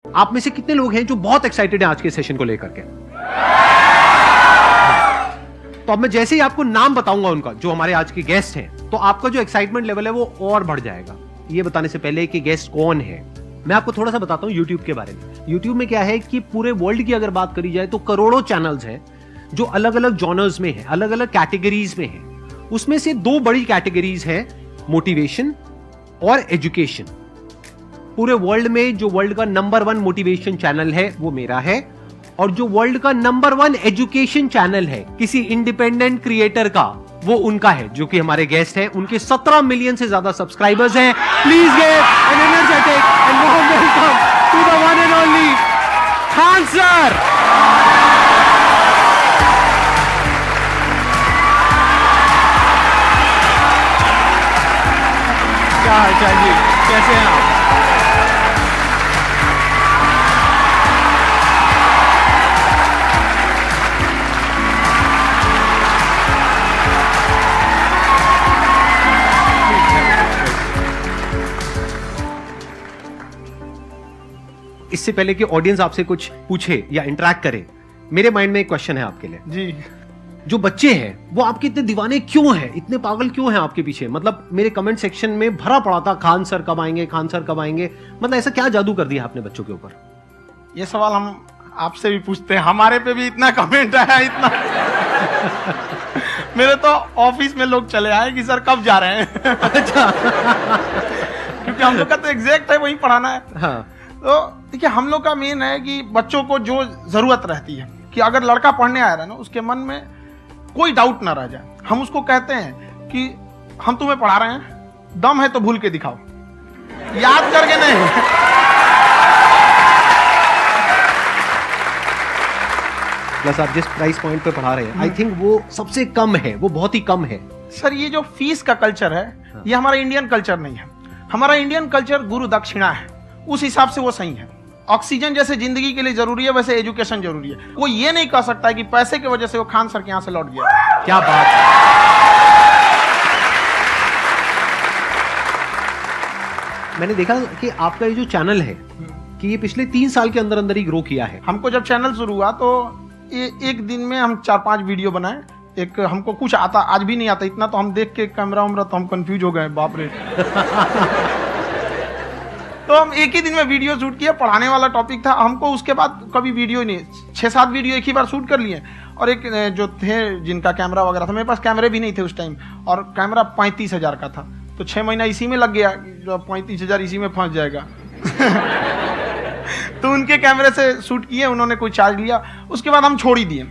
आप में से कितने लोग हैं जो बहुत एक्साइटेड हैं आज के सेशन को लेकर के? तो अब मैं जैसे ही आपको नाम बताऊंगा उनका, जो हमारे आज के गेस्ट हैं, तो आपका जो एक्साइटमेंट लेवल है वो और बढ़ जाएगा। ये बताने से पहले कि गेस्ट कौन है, मैं आपको थोड़ा सा बताता हूं YouTube के बारे में। YouTube में क्या है कि पूरे वर्ल्ड की अगर बात करी जाए तो करोड़ों चैनल्स हैं जो अलग अलग जॉनर्स में है, अलग अलग कैटेगरीज में है। उसमें से दो बड़ी कैटेगरीज है, मोटिवेशन और एजुकेशन। पूरे वर्ल्ड में जो वर्ल्ड का नंबर 1 मोटिवेशन चैनल है वो मेरा है, और जो वर्ल्ड का नंबर 1 एजुकेशन चैनल है किसी इंडिपेंडेंट क्रिएटर का, वो उनका है, जो कि हमारे गेस्ट हैं। उनके 17 मिलियन से ज्यादा सब्सक्राइबर्स हैं। Please give an energetic and warm welcome to the one and only Khan sir. क्या हाल चाल जी, कैसे हैं आप? इससे पहले कि ऑडियंस आपसे कुछ पूछे या इंटरेक्ट करे, मेरे माइंड में एक क्वेश्चन है आपके लिए जी। जो बच्चे हैं वो आपके इतने दीवाने क्यों हैं, इतने पागल क्यों हैं आपके पीछे? मतलब मेरे कमेंट सेक्शन में भरा पड़ा था, खान सर कब आएंगे, खान सर कब आएंगे। मतलब ऐसा क्या जादू कर दिया आपने बच्चों के ऊपर? ये सवाल हम आपसे भी पूछते हैं, हमारे पे भी इतना कमेंट आया, इतना मेरे तो ऑफिस में लोग चले आए कि सर कब जा रहे हैं। अच्छा। क्योंकि हम लोग का तो एग्जैक्ट है वही पढ़ाना है। हाँ। तो देखिए, हम लोग का मेन है कि बच्चों को जो जरूरत रहती है कि अगर लड़का पढ़ने आया रहा ना, उसके मन में कोई डाउट ना रह जाए। हम उसको कहते हैं कि हम तुम्हें पढ़ा रहे हैं, दम है तो भूल के दिखाओ, याद करके नहीं। प्लस आप जिस प्राइस पॉइंट पे पढ़ा रहे हैं, आई थिंक वो सबसे कम है, वो बहुत ही कम है। सर ये जो फीस का कल्चर है, ये हमारा इंडियन कल्चर नहीं है। हमारा इंडियन कल्चर गुरु दक्षिणा है, उस हिसाब से वो सही है। ऑक्सीजन जैसे जिंदगी के लिए जरूरी है, वैसे एजुकेशन जरूरी है। वो ये नहीं कह सकता है कि पैसे की वजह से वो खान सर के यहां से लौट गया। क्या बात है। मैंने देखा कि आपका ये जो चैनल है कि ये पिछले 3 साल के अंदर अंदर ही ग्रो किया है। हमको जब चैनल शुरू हुआ तो एक दिन में हम 4-5 वीडियो बनाए। एक हमको कुछ आता, आज भी नहीं आता इतना, तो हम देख के कैमरा उमरा तो हम कंफ्यूज हो गए, बाप रे। तो हम एक ही दिन में वीडियो शूट किया, पढ़ाने वाला टॉपिक था हमको। उसके बाद कभी वीडियो नहीं, 6-7 वीडियो एक ही बार शूट कर लिए। और एक जो थे जिनका कैमरा वगैरह था, मेरे पास कैमरे भी नहीं थे उस टाइम, और कैमरा 35,000 का था। तो 6 महीना इसी में लग गया, जो 35,000 इसी में फंस जाएगा। तो उनके कैमरे से शूट किए, उन्होंने कोई चार्ज लिया। उसके बाद हम छोड़ ही दिए।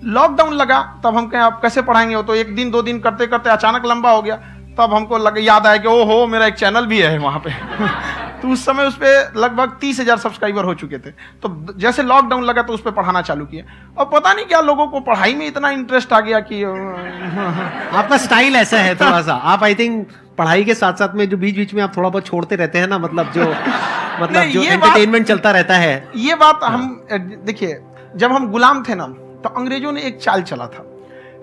लॉकडाउन लगा, तब हम कहें आप कैसे पढ़ाएंगे? वो तो 1 दिन 2 दिन करते करते अचानक लंबा हो गया। तब हमको याद आया कि ओहो, मेरा एक चैनल भी है वहाँ पे। तो उस समय उस पर लगभग 30,000 सब्सक्राइबर हो चुके थे। तो जैसे लॉकडाउन लगा तो उस पर पढ़ाना चालू किया, और पता नहीं क्या लोगों को पढ़ाई में इतना इंटरेस्ट आ गया कि आपका स्टाइल ऐसा है थोड़ा सा। आप आई थिंक पढ़ाई के साथ साथ में जो बीच बीच में आप थोड़ा बहुत छोड़ते रहते हैं ना, मतलब जो एंटरटेनमेंट चलता रहता है। ये बात हम देखिए, जब हम गुलाम थे ना, तो अंग्रेजों ने एक चाल चला था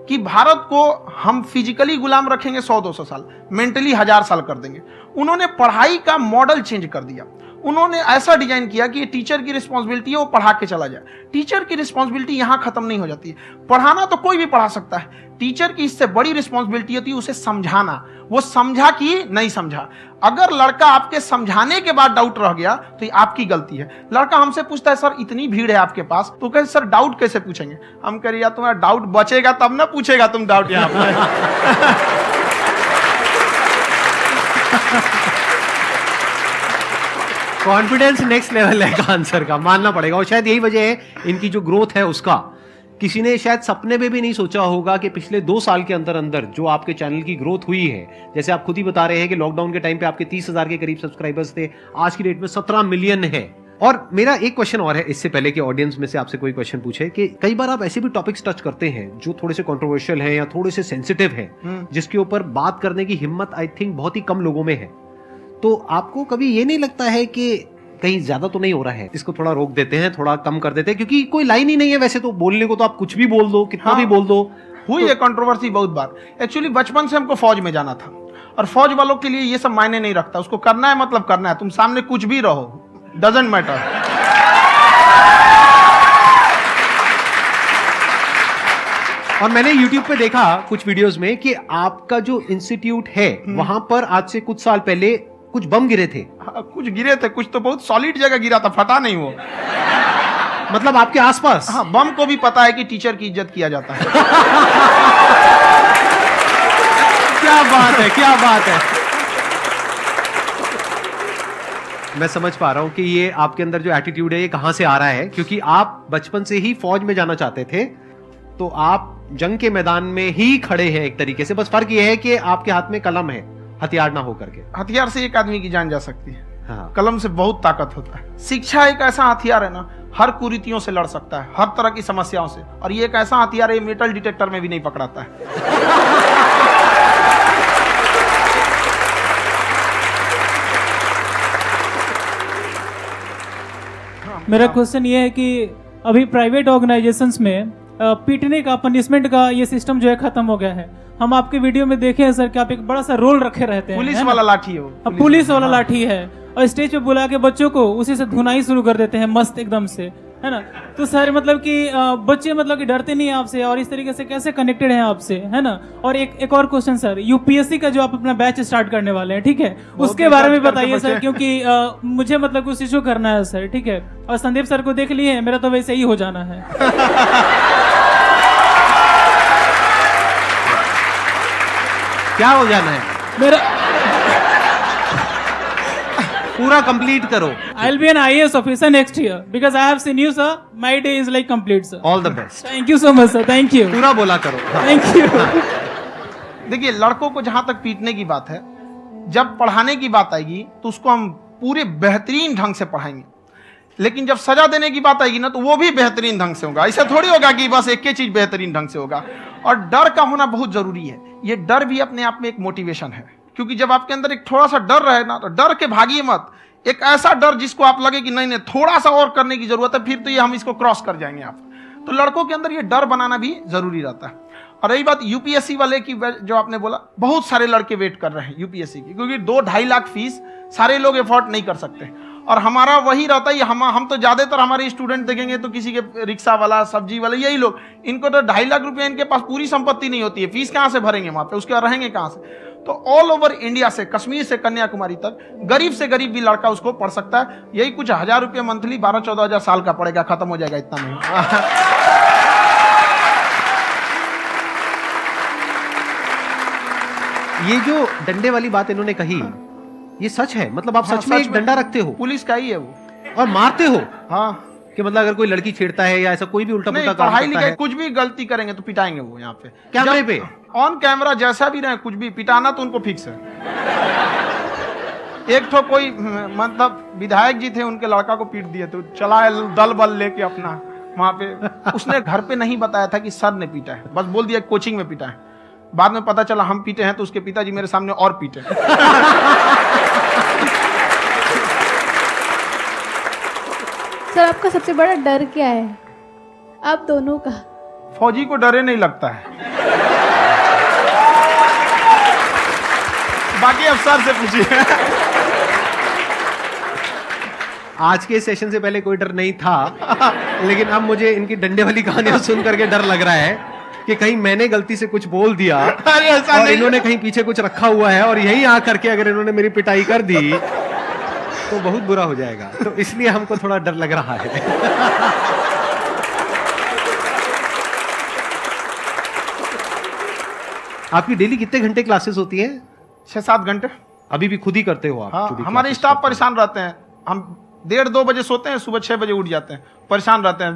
कि भारत को हम फिजिकली गुलाम रखेंगे 100-200 साल, मेंटली 1000 साल कर देंगे। उन्होंने पढ़ाई का मॉडल चेंज कर दिया। उन्होंने ऐसा डिजाइन किया कि ये टीचर की रिस्पॉन्सिबिलिटी है, वो पढ़ा के चला जाए। टीचर की रिस्पॉन्सिबिलिटी यहां खत्म नहीं हो जाती है। पढ़ाना तो कोई भी पढ़ा सकता है, टीचर की इससे बड़ी रिस्पॉन्सिबिलिटी होती है उसे समझाना। वो समझा कि नहीं समझा। अगर लड़का आपके समझाने के बाद डाउट रह गया तो ये आपकी गलती है। लड़का हमसे पूछता है, सर इतनी भीड़ है आपके पास, तो कहे सर डाउट कैसे पूछेंगे? हम कह रहे यार, तुम्हारा डाउट बचेगा तब ना पूछेगा तुम डाउट यहाँ पे। कॉन्फिडेंस नेक्स्ट लेवल है खान सर का, मानना पड़ेगा। और शायद यही वजह है इनकी जो ग्रोथ है उसका। किसी ने शायद सपने में भी नहीं सोचा होगा कि पिछले 2 साल के अंदर अंदर जो आपके चैनल की ग्रोथ हुई है, जैसे आप खुद ही बता रहे हैं कि लॉकडाउन के टाइम पे आपके 30,000 के करीब सब्सक्राइबर्स थे, आज की डेट में 17 मिलियन है। और मेरा एक क्वेश्चन और है, इससे पहले कि ऑडियंस में से आपसे कोई क्वेश्चन पूछे, कि कई बार आप ऐसे भी टॉपिक्स टच करते हैं जो थोड़े से कंट्रोवर्शियल हैं या थोड़े से सेंसिटिव हैं, जिसके ऊपर बात करने की हिम्मत आई थिंक बहुत ही कम लोगों में है। तो आपको कभी ये नहीं लगता है कि कहीं ज्यादा तो नहीं हो रहा है, इसको थोड़ा रोक देते हैं, थोड़ा कम कर देते हैं? क्योंकि कोई लाइन ही नहीं है वैसे तो बोलने को, तो आप कुछ भी बोल दो, कितना भी बोल दो। हुई है कंट्रोवर्सी बहुत बार। एक्चुअली बचपन से हमको फौज में जाना था, और फौज वालों के लिए ये सब मायने नहीं रखता। उसको करना है मतलब करना है, तुम सामने कुछ भी रहो, डजंट मैटर। और मैंने YouTube पे देखा कुछ वीडियोस में कि आपका जो इंस्टीट्यूट है वहां पर आज से कुछ साल पहले कुछ बम गिरे थे। हाँ, कुछ गिरे थे, कुछ तो बहुत सॉलिड जगह गिरा था, फटा नहीं वो। मतलब आपके आसपास? हाँ, बम को भी पता है कि टीचर की इज्जत किया जाता है। क्या बात है, क्या बात है। मैं समझ पा रहा हूं कि ये आपके अंदर जो एटीट्यूड है ये कहां से आ रहा है, क्योंकि आप बचपन से ही फौज में जाना चाहते थे, तो आप जंग के मैदान में ही खड़े हैं एक तरीके से। बस फर्क ये है कि आपके हाथ में कलम है, हथियार ना हो करके। हथियार से एक आदमी की जान जा सकती है, हाँ। कलम से बहुत ताकत होता है। शिक्षा एक ऐसा हथियार है ना, हर कुरीतियों से लड़ सकता है, हर तरह की समस्याओं से। और ये एक ऐसा हथियार है, मेटल डिटेक्टर में भी नहीं पकड़ाता है। मेरा क्वेश्चन ये है कि अभी प्राइवेट ऑर्गेनाइजेशंस में पीटने का, पनिशमेंट का ये सिस्टम जो है खत्म हो गया है। हम आपके वीडियो में देखे हैं सर कि आप एक बड़ा सा रोल रखे रहते हैं, पुलिस वाला लाठी है वो, पुलिस वाला लाठी है, और स्टेज पे बुला के बच्चों को उसी से धुनाई शुरू कर देते हैं मस्त एकदम से, है ना। तो सर मतलब कि बच्चे मतलब कि डरते नहीं है आपसे, और इस तरीके से कैसे कनेक्टेड हैं आपसे, है ना। और एक और क्वेश्चन सर, यूपीएससी का जो आप अपना बैच स्टार्ट करने वाले हैं, ठीक है, उसके बारे में बताइए सर, क्योंकि मुझे मतलब कुछ इशू करना है सर, ठीक है। और संदीप सर को देख लिए, मेरा तो वैसे ही हो जाना है। क्या हो जाना है? मेरा पूरा कंप्लीट करो। I'll be an IAS officer next year because I have seen you, sir. My day is like complete, sir. All the best. Thank you so much, sir. Thank you. पूरा बोला करो। Thank you. देखिए, लड़कों को जहां तक पीटने की बात है, जब पढ़ाने की बात आएगी तो उसको हम पूरे बेहतरीन ढंग से पढ़ाएंगे। लेकिन जब सजा देने की बात आएगी ना, तो वो भी बेहतरीन ढंग से होगा। ऐसा थोड़ी होगा कि बस एक ही चीज बेहतरीन ढंग से होगा। और डर का होना बहुत जरूरी है। ये डर भी अपने आप में एक मोटिवेशन है, क्योंकि जब आपके अंदर एक थोड़ा सा डर रहे ना, तो डर के भागिए मत। एक ऐसा डर जिसको आप लगे कि नहीं नहीं थोड़ा सा और करने की जरूरत है, फिर तो ये हम इसको क्रॉस कर जाएंगे आप। तो लड़कों के अंदर ये डर बनाना भी जरूरी रहता है। और रही बात यूपीएससी वाले की, जो आपने बोला, बहुत सारे लड़के वेट कर रहे हैं यूपीएससी की, क्योंकि 2-2.5 लाख फीस सारे लोग एफोर्ड नहीं कर सकते। और हमारा वही रहता है, हम तो ज्यादातर हमारे स्टूडेंट देखेंगे तो किसी के रिक्शा वाला, सब्जी वाला, यही लोग, इनको तो 2.5 लाख रुपया, इनके पास पूरी संपत्ति नहीं होती है, फीस कहाँ से भरेंगे वहां पे, उसके बाद रहेंगे कहाँ से। तो ऑल ओवर इंडिया से, कश्मीर से कन्याकुमारी तक, गरीब से गरीब भी लड़का उसको पढ़ सकता है। यही कुछ 1000 रुपये मंथली, 12-14 हजार साल का पड़ेगा, खत्म हो जाएगा इतना में। ये जो डंडे वाली बात इन्होंने कही, ये सच है? मतलब आप सच में एक डंडा रखते हो? पुलिस का ही है वो। और मारते हो? हाँ, कि मतलब अगर कोई लड़की छेड़ता है या ऐसा कोई भी उल्टा पुल्टा काम पढ़ाई करता लिखाई है, कुछ भी गलती करेंगे तो पिटाएंगे वो। यहाँ पे कैमरे पे ऑन कैमरा जैसा भी रहे, कुछ भी पिटाना तो उनको फिक्स है। एक तो कोई मतलब विधायक जी थे, उनके लड़का को पीट दिए, तो चला दल बल लेके अपना वहां पे। उसने घर पे नहीं बताया था कि सर ने पीटा है, बस बोल दिया कोचिंग में पीटा है। बाद में पता चला हम पीटे हैं, तो उसके पिताजी मेरे सामने और पीटे। सर आपका सबसे बड़ा डर क्या है, आप दोनों का? फौजी को डरे नहीं लगता है। बाकी अफसर से पूछिए। आज के सेशन से पहले कोई डर नहीं था, लेकिन अब मुझे इनकी डंडे वाली कहानियां सुन करके डर लग रहा है कि कहीं मैंने गलती से कुछ बोल दिया अरे ऐसा और नहीं। इन्होंने कहीं पीछे कुछ रखा हुआ है, और यहीं आ करके अगर इन्होंने मेरी पिटाई कर दी तो बहुत बुरा हो जाएगा। तो इसलिए हमको थोड़ा डर लग रहा है। आपकी डेली कितने घंटे क्लासेस होती है? 6-7 घंटे। अभी भी खुद ही करते हो आप? हाँ, खुद ही हमारे classes स्टाफ करते हो? परेशान रहते हैं। हम 1:30-2 बजे सोते हैं, सुबह 6 बजे उठ जाते हैं, परेशान रहते हैं।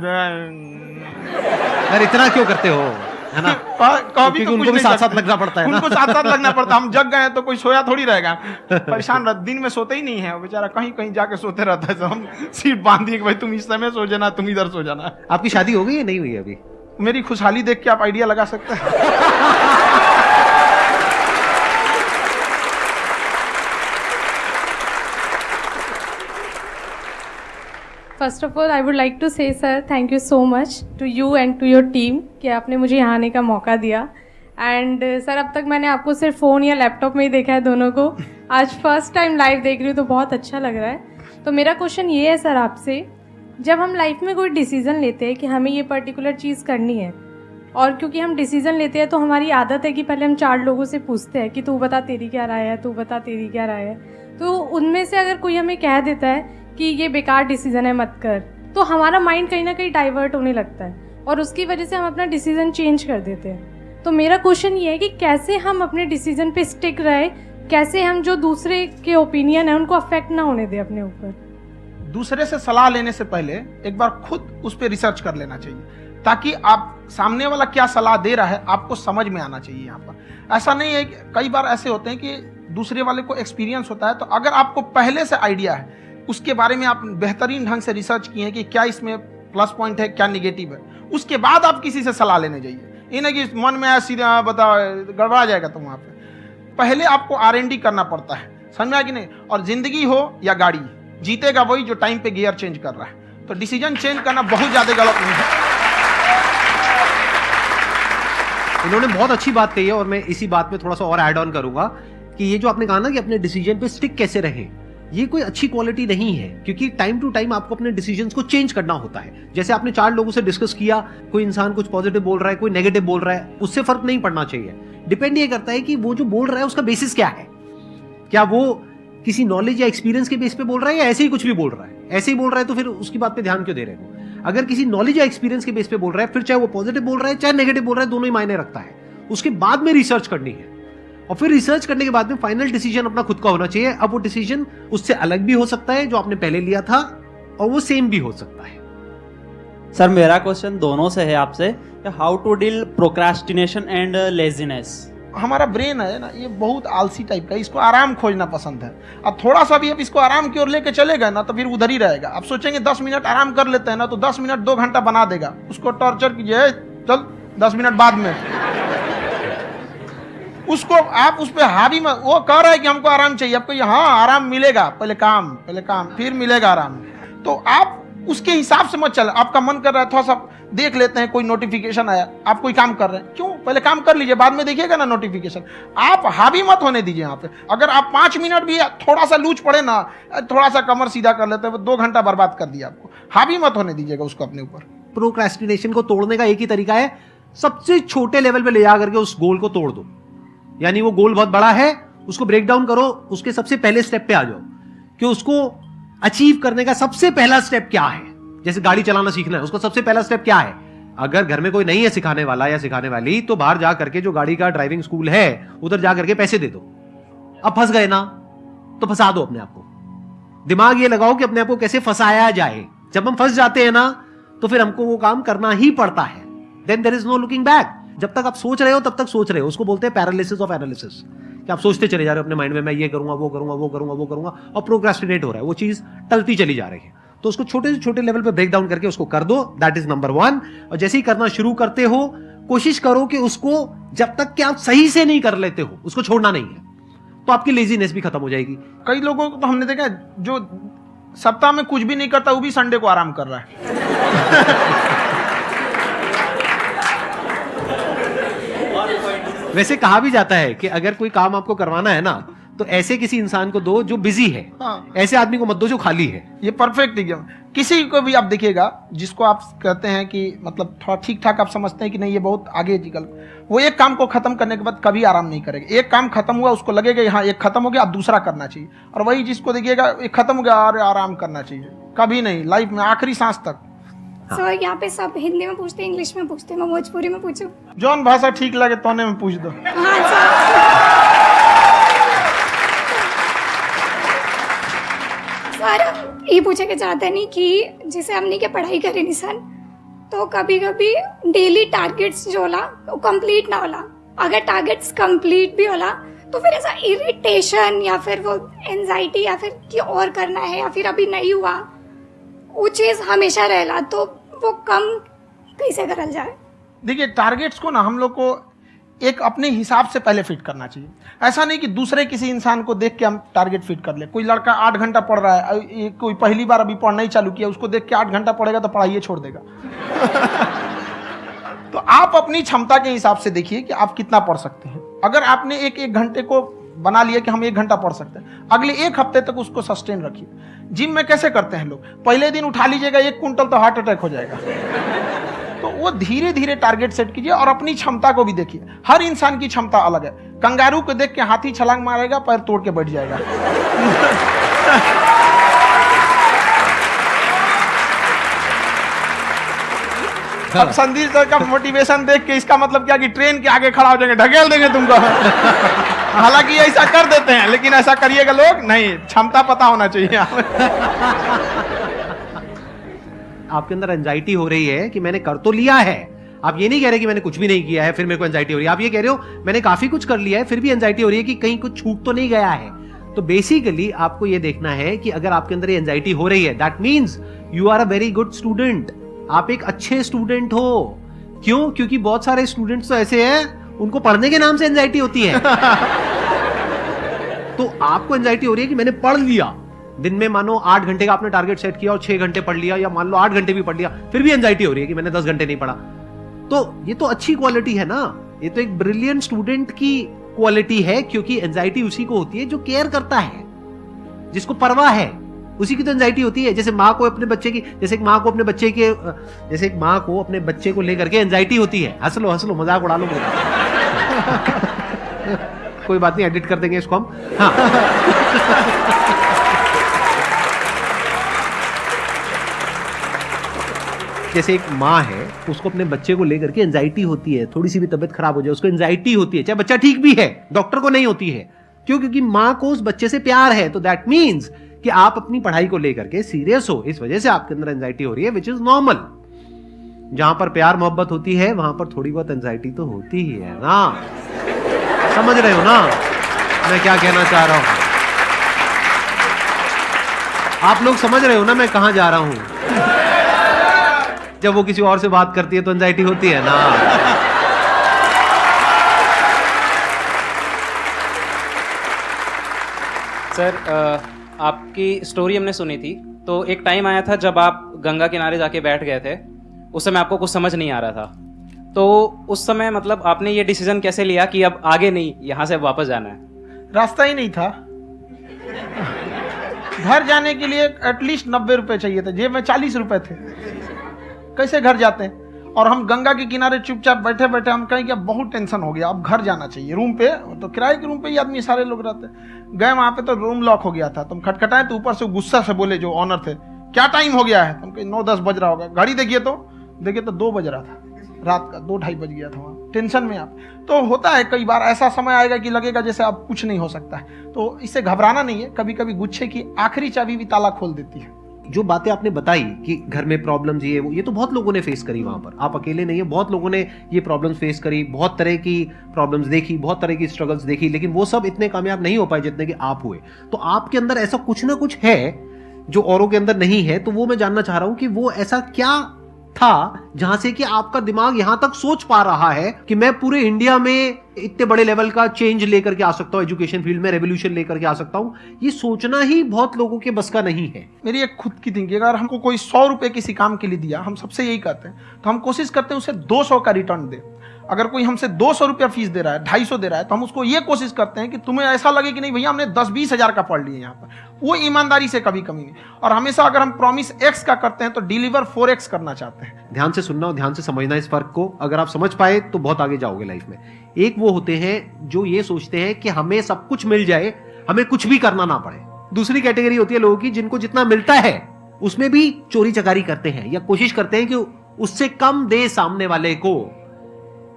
यार इतना क्यों करते हो, है ना? कभी तो उनको भी साथ साथ लगना पड़ता है ना? उनको साथ साथ लगना पड़ता है। हम जग गए तो कोई सोया थोड़ी रहेगा, परेशान रहते, दिन में सोते ही नहीं है बेचारा, कहीं कहीं जाके सोते रहता है। हम सीट बांध दिए कि भाई तुम इस समय सो जाना, तुम इधर सो जाना। आपकी शादी हो गई है नहीं हुई है अभी? मेरी खुशहाली देख के आप आइडिया लगा सकते हैं। First of all I would like to say sir thank you so much to you and to your team कि आपने मुझे यहाँ आने का मौका दिया। एंड सर अब तक मैंने आपको सिर्फ फ़ोन या लैपटॉप में ही देखा है दोनों को, आज फर्स्ट टाइम लाइव देख रही हूँ तो बहुत अच्छा लग रहा है। तो मेरा क्वेश्चन ये है सर आपसे, जब हम लाइफ में कोई डिसीज़न लेते हैं कि हमें ये पर्टिकुलर चीज़ करनी है, और क्योंकि हम डिसीजन लेते हैं तो हमारी आदत है कि पहले हम 4 लोगों से पूछते हैं कि तू बता तेरी क्या राय है, तू बता तेरी क्या राय है। तो उनमें से अगर कोई हमें कह देता है कि ये बेकार डिसीजन है मत कर, तो हमारा माइंड कहीं ना कहीं डाइवर्ट होने लगता है और उसकी वजह से हम अपना डिसीजन चेंज कर देते हैं। तो मेरा क्वेश्चन ये है कि कैसे हम अपने डिसीजन पे स्टिक रहे, कैसे हम जो दूसरे के ओपिनियन है उनको अफेक्ट ना होने दें अपने ऊपर। दूसरे से सलाह लेने से पहले एक बार खुद उस पर रिसर्च कर लेना चाहिए, ताकि आप सामने वाला क्या सलाह दे रहा है आपको समझ में आना चाहिए। यहाँ पर ऐसा नहीं है कि कई बार ऐसे होते हैं कि दूसरे वाले को एक्सपीरियंस होता है, तो अगर आपको पहले से आइडिया है, उसके बारे में आप बेहतरीन ढंग से रिसर्च किए हैं कि क्या इसमें प्लस पॉइंट है, क्या निगेटिव है, उसके बाद आप किसी से सलाह लेने जाइए। ये नहीं कि मन में आया सीधा बता, गड़बड़ा जाएगा। तो वहाँ पे पहले आपको R&D करना पड़ता है, समझ में आया कि नहीं। और जिंदगी हो या गाड़ी, जीतेगा वही जो टाइम पे गियर चेंज कर रहा है। तो डिसीजन चेंज करना बहुत ज्यादा गलत नहीं है। इन्होंने बहुत अच्छी बात कही है और मैं इसी बात पे थोड़ा सा और ऐड ऑन करूंगा कि ये जो आपने कहा ना कि अपने डिसीजन पे स्टिक कैसे रहें, ये कोई अच्छी क्वालिटी नहीं है, क्योंकि टाइम टू टाइम आपको अपने डिसीजंस को चेंज करना होता है। जैसे आपने 4 लोगों से डिस्कस किया, कोई इंसान कुछ पॉजिटिव बोल रहा है, कोई नेगेटिव बोल रहा है, उससे फर्क नहीं पड़ना चाहिए। डिपेंड ये करता है कि वो जो बोल रहा है उसका बेसिस क्या है। क्या वो किसी नॉलेज या एक्सपीरियंस के बेस पे बोल रहा है या ऐसे ही कुछ भी बोल रहा है? ऐसे ही बोल रहा है तो फिर उसकी बात पे ध्यान क्यों दे रहे हो? अगर किसी नॉलेज या एक्सपीरियंस के बेस पे बोल रहा है, फिर चाहे वो पॉजिटिव बोल रहा है चाहे नेगेटिव बोल रहा है, दोनों ही मायने रखता है। उसके बाद में रिसर्च करनी है और फिर रिसर्च करने के बाद में फाइनल डिसीजन अपना खुद का होना चाहिए। अब वो डिसीजन उससे अलग भी हो सकता है जो आपने पहले लिया था, और वो सेम भी हो सकता है। सर मेरा क्वेश्चन दोनों से है आपसे, how to deal procrastination and laziness. हमारा ब्रेन है ना, ये बहुत आलसी टाइप का, इसको आराम खोजना पसंद है। अब थोड़ा सा भी अब इसको आराम की ओर लेके चलेगा ना तो फिर उधर ही रहेगा। आप सोचेंगे 10 मिनट आराम कर लेते हैं ना, तो 10 मिनट 2 घंटा बना देगा। उसको टॉर्चर कीजिए, चल 10 मिनट बाद में। उसको आप उस पर हावी मत, वो कह रहा है कि हमको आराम चाहिए, आपको हाँ आराम मिलेगा, पहले काम फिर मिलेगा आराम। तो आप उसके हिसाब से मत चल। आपका मन कर रहा है थोड़ा सा देख लेते हैं, कोई नोटिफिकेशन आया, आप कोई काम कर रहे हैं, क्यों पहले काम कर लीजिए, बाद में देखिएगा ना नोटिफिकेशन। आप हावी मत होने दीजिए यहाँ पे। अगर आप 5 मिनट भी थोड़ा सा लूज पड़े ना, थोड़ा सा कमर सीधा कर लेते हैं, 2 घंटा बर्बाद कर दिया आपको। हावी मत होने दीजिएगा उसको अपने ऊपर। प्रोक्रेस्टिनेशन को तोड़ने का एक ही तरीका है, सबसे छोटे लेवल पे ले जा करके उस गोल को तोड़ दो। यानी वो गोल बहुत बड़ा है, उसको ब्रेक डाउन करो, उसके सबसे पहले स्टेप पे आ जाओ कि उसको अचीव करने का सबसे पहला स्टेप क्या है। जैसे गाड़ी चलाना सीखना है, उसका सबसे पहला स्टेप क्या है? अगर घर में कोई नहीं है सिखाने वाला या सिखाने वाली, तो बाहर जा करके जो गाड़ी का ड्राइविंग स्कूल है उधर जा करके पैसे दे दो। अब फंस गए ना तो फंसा दो अपने आप को। दिमाग ये लगाओ कि अपने आप को कैसे फंसाया जाए। जब हम फंस जाते हैं ना तो फिर हमको वो काम करना ही पड़ता है। Then there is no looking back. जब तक आप सोच रहे हो तब तक सोच रहे हो, उसको बोलते हैं पैरालिसिस ऑफ एनालिसिस, कि आप सोचते चले जा रहे हो अपने माइंड में, मैं ये करूंगा वो करूंगा वो करूंगा वो करूंगा, और प्रोक्रेस्टिनेट हो रहा है, वो चीज टलती चली जा रही है। तो उसको छोटे से छोटे लेवल पे ब्रेक डाउन करके उसको कर दो, दैट इज नंबर 1। और जैसे ही करना शुरू करते हो, कोशिश करो कि उसको जब तक कि आप सही से नहीं कर लेते हो उसको छोड़ना नहीं है, तो आपकी लेजीनेस भी खत्म हो जाएगी। कई लोगों को तो हमने देखा जो सप्ताह में कुछ भी नहीं करता, वो भी संडे को आराम कर रहा है। वैसे कहा भी जाता है कि अगर कोई काम आपको करवाना है ना तो ऐसे किसी इंसान को दो जो बिजी है, हाँ। ऐसे आदमी को मत दो जो खाली है। ये परफेक्ट एग्जाम। किसी को भी आप देखिएगा जिसको आप कहते हैं कि मतलब थोड़ा ठीक ठाक आप समझते हैं कि नहीं ये बहुत आगे निकल, वो एक काम को खत्म करने के बाद कभी आराम नहीं करेगा। एक काम खत्म हुआ उसको लगेगा हाँ एक खत्म हो गया, अब दूसरा करना चाहिए। और वही जिसको देखिएगा एक खत्म हो गया और आराम करना चाहिए, कभी नहीं, लाइफ में आखिरी सांस तक। सर यहाँ पे सब हिंदी में पूछते हैं, इंग्लिश में पूछते हैं, मैं भोजपुरी में पूछूं? जौन भाषा ठीक लगे तोने में पूछ दो। हाँ सर। सर ये पूछे के चाहते नहीं कि जैसे हमने के पढ़ाई करे निशान, तो कभी कभी डेली टारगेट्स जो होला वो कंप्लीट ना होला। अगर टारगेट्स कंप्लीट भी होला तो फिर ऐसा इरिटेशन या फिर वो एंजाइटी या फिर कि और करना है या फिर अभी नहीं हुआ, वो चीज हमेशा रहेला। तो वो कम कैसे करल जाए? देखिए टारगेट्स को ना हम लोग को एक अपने हिसाब से पहले फिट करना चाहिए। ऐसा नहीं कि दूसरे किसी इंसान को देख के हम टारगेट फिट कर ले। कोई लड़का 8 घंटा पढ़ रहा है, कोई पहली बार अभी पढ़ना ही चालू किया, उसको देख के 8 घंटा पढ़ेगा तो पढ़ाई छोड़ देगा। तो आप अपनी क्षमता के हिसाब से देखिए कि आप कितना पढ़ सकते हैं। अगर आपने एक घंटे को बना लिया कि हम 1 घंटा पढ़ सकते हैं, अगले 1 हफ्ते तक उसको सस्टेन रखिए। जिम में कैसे करते हैं लोग, पहले दिन उठा लीजिएगा 1 कुंटल तो हार्ट अटैक हो जाएगा। तो वो धीरे धीरे टारगेट सेट कीजिए और अपनी क्षमता को भी देखिए। हर इंसान की क्षमता अलग है। कंगारू को देख के हाथी छलांग मारेगा, पैर तोड़ के बैठ जाएगा। अब संदीप सर का मोटिवेशन देख के इसका मतलब क्या कि ट्रेन के आगे खड़ा हो जाएंगे, ढकेल देंगे तुमको। हालांकि ऐसा कर देते हैं, लेकिन ऐसा करिएगा लोग नहीं, क्षमता पता होना चाहिए। आपके अंदर एंजाइटी हो रही है कि मैंने कर तो लिया है, आप ये नहीं कह रहे कि मैंने कुछ भी नहीं किया है फिर मेरे को एंजाइटी हो रही है, आप ये कह रहे हो मैंने काफी कुछ कर लिया है फिर भी एंजाइटी हो रही है कि कहीं कुछ छूट तो नहीं गया है। तो बेसिकली आपको ये देखना है कि अगर आपके अंदर ये एंजाइटी हो रही है, that means you are a very good student, आप एक अच्छे स्टूडेंट हो। क्यों? क्योंकि बहुत सारे स्टूडेंट्स तो ऐसे हैं उनको पढ़ने के नाम से एंजाइटी होती है। तो आपको एंजाइटी हो रही है कि मैंने पढ़ लिया, दिन में मानो 8 घंटे का आपने टारगेट सेट किया और 6 घंटे पढ़ लिया, या मान लो 8 घंटे भी पढ़ लिया, फिर भी एंजाइटी हो रही है कि मैंने 10 घंटे नहीं पढ़ा। तो ये तो अच्छी क्वालिटी है ना, ये तो एक ब्रिलियंट स्टूडेंट की क्वालिटी है, क्योंकि एंजाइटी उसी को होती है जो केयर करता है, जिसको परवाह है, उसी की तो एंजाइटी होती है। जैसे माँ को अपने बच्चे की, जैसे एक माँ को अपने बच्चे को लेकर के एंजाइटी होती है। हंस लो मजाक उड़ा लो। कोई बात नहीं, एडिट कर देंगे इसको हम। हाँ। जैसे एक माँ है, उसको अपने बच्चे को लेकर के एंजाइटी होती है, थोड़ी सी भी तबीयत खराब हो जाए उसको एंजाइटी होती है, चाहे बच्चा ठीक भी है, डॉक्टर को नहीं होती है। क्यों? क्योंकि माँ को उस बच्चे से प्यार है। तो दैट मीन्स कि आप अपनी पढ़ाई को लेकर के सीरियस हो, इस वजह से आपके अंदर एंजाइटी हो रही है, विच इज नॉर्मल। जहां पर प्यार मोहब्बत होती है वहां पर थोड़ी बहुत एंजाइटी तो होती ही है ना। समझ रहे हो ना मैं क्या कहना चाह रहा हूं? आप लोग समझ रहे हो ना मैं कहां जा रहा हूं? जब वो किसी और से बात करती है तो एंजाइटी होती है ना। सर आपकी स्टोरी हमने सुनी थी, तो एक टाइम आया था जब आप गंगा किनारे जाके बैठ गए थे, उस समय आपको कुछ समझ नहीं आ रहा था, तो उस समय मतलब आपने ये डिसीजन कैसे लिया कि अब आगे नहीं, यहाँ से वापस जाना है? रास्ता ही नहीं था। घर जाने के लिए एटलीस्ट 90 रुपए चाहिए थे, जेब में 40 रुपए थे, कैसे घर जाते हैं? और हम गंगा के किनारे चुपचाप बैठे बैठे हम कहें कि अब बहुत टेंशन हो गया, अब घर जाना चाहिए। रूम पे तो किराए के रूम पे ही आदमी सारे लोग रहते, गए वहां पे तो रूम लॉक हो गया था। तुम खटखटाए तो ऊपर से गुस्सा से बोले जो ऑनर थे, क्या टाइम हो गया है? तुम कहीं 9-10 बज रहा होगा, घड़ी देखिए तो 2 बज रहा था रात का, 2-2:30 बज गया था वहाँ। टेंशन में आप तो होता है, कई बार ऐसा समय आएगा कि लगेगा जैसे अब कुछ नहीं हो सकता है, तो इससे घबराना नहीं है। कभी कभी गुच्छे की आखिरी चाबी भी ताला खोल देती है। जो बातें आपने बताई कि घर में प्रॉब्लम्स ये तो बहुत लोगों ने फेस करी वहां पर, आप अकेले नहीं है, बहुत लोगों ने ये प्रॉब्लम्स फेस करी, बहुत तरह की प्रॉब्लम्स देखी, बहुत तरह की स्ट्रगल्स देखी, लेकिन वो सब इतने कामयाब नहीं हो पाए जितने कि आप हुए। तो आपके अंदर ऐसा कुछ ना कुछ है जो औरों के अंदर नहीं है, तो वो मैं जानना चाह रहा हूं कि वो ऐसा क्या था जहां से कि आपका दिमाग यहां तक सोच पा रहा है कि मैं पूरे इंडिया में इतने बड़े लेवल का चेंज लेकर के आ सकता हूं, एजुकेशन फील्ड में रेवोल्यूशन लेकर के आ सकता हूं। ये सोचना ही बहुत लोगों के बस का नहीं है। मेरी एक खुद की थिंकिंग, अगर हमको कोई 100 रुपए किसी काम के लिए दिया, हम सबसे यही कहते हैं, तो हम कोशिश करते हैं उसे 200 का रिटर्न दे। अगर कोई हमसे 200 रुपया फीस दे रहा है, 250 दे रहा है, तो हम उसको ये कोशिश करते हैं कि तुम्हें ऐसा लगे कि नहीं भैया हमने 10-20 हजार का पढ़ लिया यहाँ पर, वो ईमानदारी से कभी कमी नहीं। और हमेशा अगर हम प्रॉमिस X का करते हैं तो डिलीवर 4X करना चाहते हैं। ध्यान से सुनना और ध्यान से समझना इस फर्क को, अगर आप समझ पाए तो बहुत आगे जाओगे लाइफ में। एक वो होते हैं जो ये सोचते हैं कि हमें सब कुछ मिल जाए, हमें कुछ भी करना ना पड़े। दूसरी कैटेगरी होती है लोगों की जिनको जितना मिलता है उसमें भी चोरी चकारी करते हैं या कोशिश करते हैं कि उससे कम दे सामने वाले को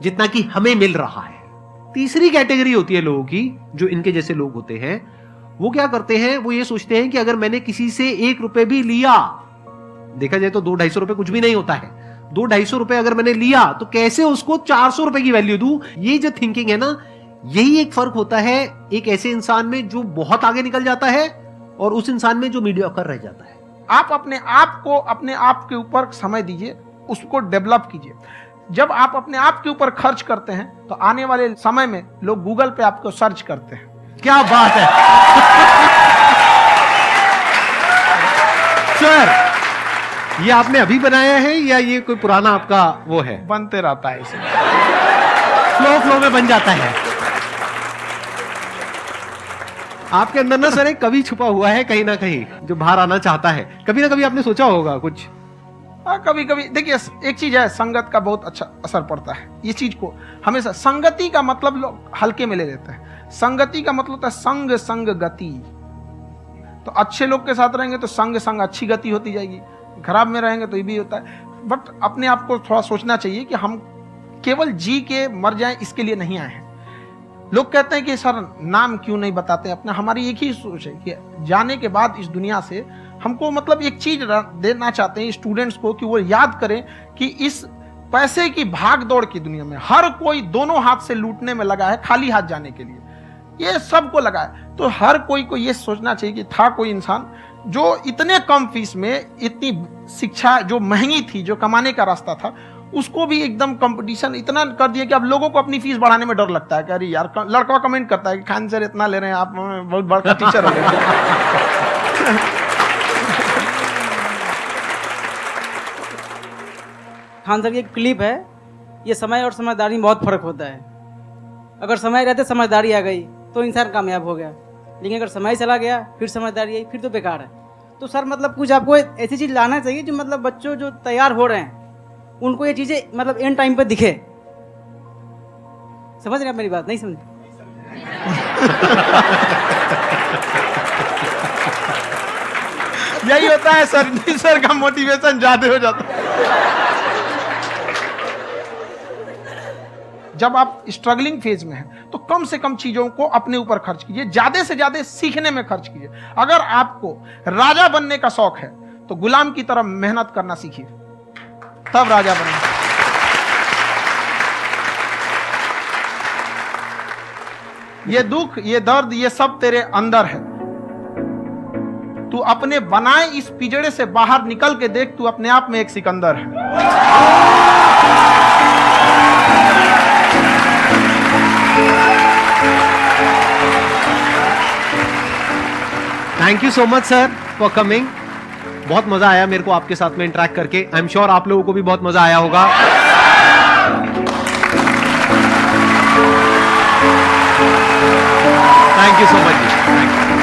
जितना कि हमें मिल रहा है। तीसरी कैटेगरी होती है लोगों की जो इनके जैसे लोग होते हैं, वो क्या करते हैं, वो ये सोचते हैं कि अगर मैंने किसी से 1 रुपए भी लिया, देखा जाए तो 200-250 रुपए कुछ भी नहीं होता है, 200-250 रुपए अगर मैंने लिया तो कैसे उसको 400 रुपए की वैल्यू दूं। ये जो थिंकिंग है ना, यही एक फर्क होता है एक ऐसे इंसान में जो बहुत आगे निकल जाता है और उस इंसान में जो मीडियोकर रह जाता है। आप अपने आप को अपने आप के ऊपर समय दीजिए, उसको डेवलप कीजिए। जब आप अपने आप के ऊपर खर्च करते हैं तो आने वाले समय में लोग गूगल पे आपको सर्च करते हैं। क्या बात है सर, ये आपने अभी बनाया है या ये कोई पुराना आपका वो है? बनते रहता है, इसे फ्लो में बन जाता है। आपके अंदर ना सर एक कवि छुपा हुआ है कहीं ना कहीं जो बाहर आना चाहता है। कभी ना कभी आपने सोचा होगा कुछ? कभी कभी देखिए, एक चीज है, संगत का बहुत अच्छा असर पड़ता है। ये चीज को हमेशा, संगति का मतलब लोग हल्के में ले लेते हैं। संगति का मतलब होता है संग संग गति। तो अच्छे लोग के साथ रहेंगे तो संग संग अच्छी गति होती जाएगी, खराब में रहेंगे तो ये भी होता है। बट अपने आप को थोड़ा सोचना चाहिए कि हम केवल जी के मर जाएं इसके लिए नहीं आए हैं। लोग कहते हैं कि सर नाम क्यों नहीं बताते अपना। हमारी एक ही सोच है कि जाने के बाद इस दुनिया से हमको मतलब एक चीज देना चाहते हैं स्टूडेंट्स को, कि वो याद करें कि इस पैसे की भाग दौड़ की दुनिया में हर कोई दोनों हाथ से लूटने में लगा है, खाली हाथ जाने के लिए ये सबको लगा है। तो हर कोई को ये सोचना चाहिए कि था कोई इंसान जो इतने कम फीस में इतनी शिक्षा जो महंगी थी, जो कमाने का रास्ता था, उसको भी एकदम कंपटीशन इतना कर दिया कि अब लोगों को अपनी फीस बढ़ाने में डर लगता है कि अरे यार, लड़का कमेंट करता है कि खान सर इतना ले रहे हैं, आप बहुत बड़ा टीचर हो गए। खान सर की एक क्लिप है, ये समय और समझदारी में बहुत फर्क होता है। अगर समय रहते समझदारी आ गई तो इंसान कामयाब हो गया, लेकिन अगर समय चला गया फिर समझदारी आई फिर तो बेकार है। तो सर मतलब कुछ आपको ऐसी चीज लाना चाहिए जो मतलब बच्चों जो तैयार हो रहे हैं उनको ये चीजें मतलब एंड टाइम पे दिखे। समझ रहे आप मेरी बात? नहीं समझ? यही होता है सर, सर का मोटिवेशन ज्यादा हो जाता है। जब आप स्ट्रगलिंग फेज में हैं तो कम से कम चीजों को अपने ऊपर खर्च कीजिए, ज्यादा से ज्यादा सीखने में खर्च कीजिए। अगर आपको राजा बनने का शौक है तो गुलाम की तरह मेहनत करना सीखिए, तब राजा बनेंगे। ये दुख, ये दर्द, ये सब तेरे अंदर है। तू अपने बनाए इस पिजड़े से बाहर निकल के देख, तू अपने आप में एक सिकंदर है। Thank you so much sir for coming. बहुत मजा आया मेरे को आपके साथ में इंटरेक्ट करके। आई एम श्योर आप लोगों को भी बहुत मजा आया होगा। Thank you so much. Thank you.